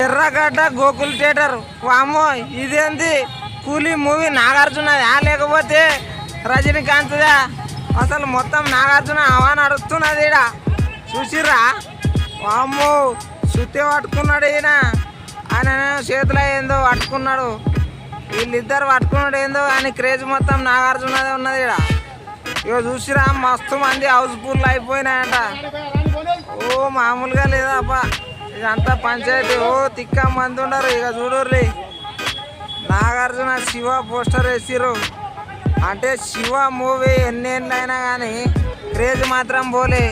ఎర్రగడ్డ గోకుల్ థియేటర్. వామ్మో ఇదేంది కూలీ మూవీ నాగార్జునదా లేకపోతే రజనీకాంత్దా? అసలు మొత్తం నాగార్జున హవా నడుస్తున్నది ఈడ. చూసిర్రా? వామ్మో సుత్తి పట్టుకున్నాడు ఈయన. ఆయన చేతిలో ఏందో పట్టుకున్నాడు. వీళ్ళిద్దరు పట్టుకున్నాడు ఏందో కానీ క్రేజ్ మొత్తం నాగార్జునదే ఉన్నది ఈడ. ఇక చూసిరా మస్తు మంది హౌస్ఫుల్ అయిపోయినాయంట. ఓ మామూలుగా లేదా అబ్బా, ఇదంతా పంచాయతీ. ఓ తిక్క మంది ఉన్నారు. ఇక చూడుర్రి నాగార్జున శివ పోస్టర్ వేసిర్రు. అంటే శివ మూవీ ఎన్ని ఏళ్ళు అయినా కానీ క్రేజ్ మాత్రం పోలే.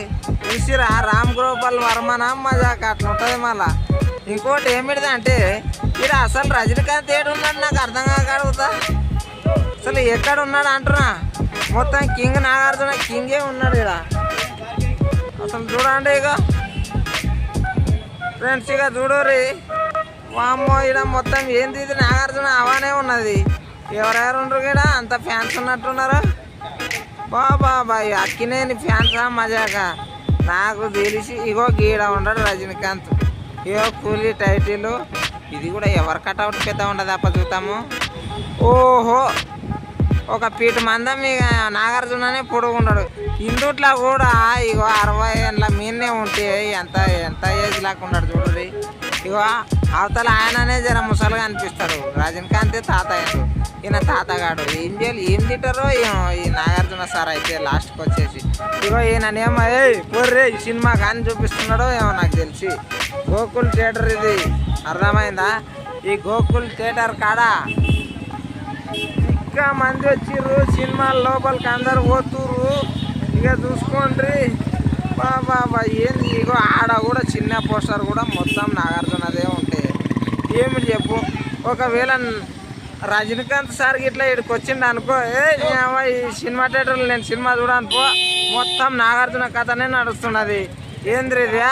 చూసిరా రామ్ గోపాల్ వర్మన మజాక్ అట్లా ఉంటుంది. మళ్ళా ఇంకోటి ఏమిటిది అంటే ఇక్కడ అసలు రజనీకాంత్ ఏడున్నాడు నాకు అర్థం కాక అడుగుతా. అసలు ఎక్కడ ఉన్నాడు అంటున్నా. మొత్తం కింగ్ నాగార్జున కింగే ఉన్నాడు ఇక్కడ. అసలు చూడండి ఇక ఫ్రెండ్స్, ఇక చూడరి. వామ్మో ఇక్కడ మొత్తం ఏంది ఇది నాగార్జున హవానే ఉన్నది. ఎవరెవరు ఉండరు కూడా అంత ఫ్యాన్స్ ఉన్నట్టున్నారు. బాబాయ్ అక్కినేని ఫ్యాన్సా మజాక నాకు తెలిసి. ఇగో గీడ ఉన్నాడు రజనీకాంత్. ఇగో కూలీ టైటిల్. ఇది కూడా ఎవరు కట్అవుట్ పెద్ద ఉండదు అప్ప చూద్దాము. ఓహో ఒక పీట మందం ఇక నాగార్జుననే పొడుగున్నాడు. ఇందుట్లో కూడా ఇగో 60 ఏళ్ళ మీనే ఉంటే ఎంత ఎంత ఏజ్ లాగా ఉన్నాడు చూడండి. ఇగో అవతల ఆయననే జర ముసలుగా అనిపిస్తాడు. రజనీకాంత్ తాతయ్యడు, ఈయన తాతగాడు. ఏం చేయాలి ఏం తింటారో ఈ నాగార్జున సార్ అయితే లాస్ట్కి వచ్చేసి. ఇగో ఈయననేమో పోర్రే ఈ సినిమా కానీ చూపిస్తున్నాడో ఏమో నాకు తెలిసి. గోకుల్ థియేటర్ ఇది అర్థమైందా? ఈ గోకుల్ థియేటర్ కాడ ఇంకా మంది వచ్చిర్రు. సినిమా లోపలికి అందరు పోతుర్రు. ఇక చూసుకోండి బాబా ఏంది. ఇగో ఆడ కూడా చిన్న పోస్టర్ కూడా మొత్తం నాగార్జునదే ఉంటాయి. ఏమిటి చెప్పు, ఒకవేళ రజనీకాంత్ సార్ ఇట్లా ఇక్కడికి వచ్చిండు అనుకో, ఈ సినిమా థియేటర్లో నేను సినిమా చూడను పో, మొత్తం నాగార్జున కథనే నడుస్తున్నది. ఏంద్రి ఇదే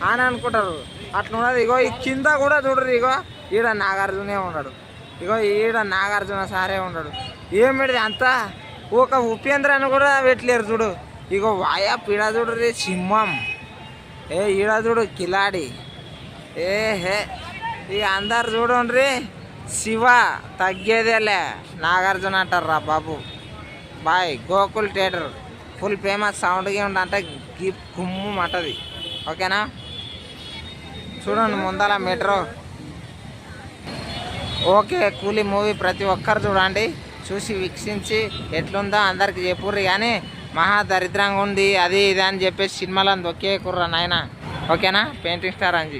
అని అనుకుంటారు. అట్లా ఉన్నది. ఇగో ఈ కింద కూడా చూడరు. ఇగో ఈడ నాగార్జునే ఉన్నాడు. ఇగో ఈడ నాగార్జున సారే ఉన్నాడు. ఏమిటిది అంతా ఒక ఉపేంద్ర అని కూడా పెట్టలేరు చూడు. ఇగో వాయా పీడ చూడరి సింహం. ఈడ చూడు కిలాడి. హే ఇక అందరు చూడండి. శివ తగ్గేదేలే నాగార్జున అంటారు రా బాబు. Boy Gokul theatre full famous. సౌండ్గా ఉండంటే గుమ్ము అంటది. ఓకేనా? చూడండి ముందల మెట్రో. ఓకే కూలీ మూవీ ప్రతి ఒక్కరు చూడండి. చూసి వీక్షించి ఎట్లుందో అందరికి చెప్పుర్రి. కానీ మహా దరిద్రంగా ఉంది అది ఇది అని చెప్పేసి సినిమాలను దొక్కే కుర్రా నాయన. ఓకేనా? Painting star Anji.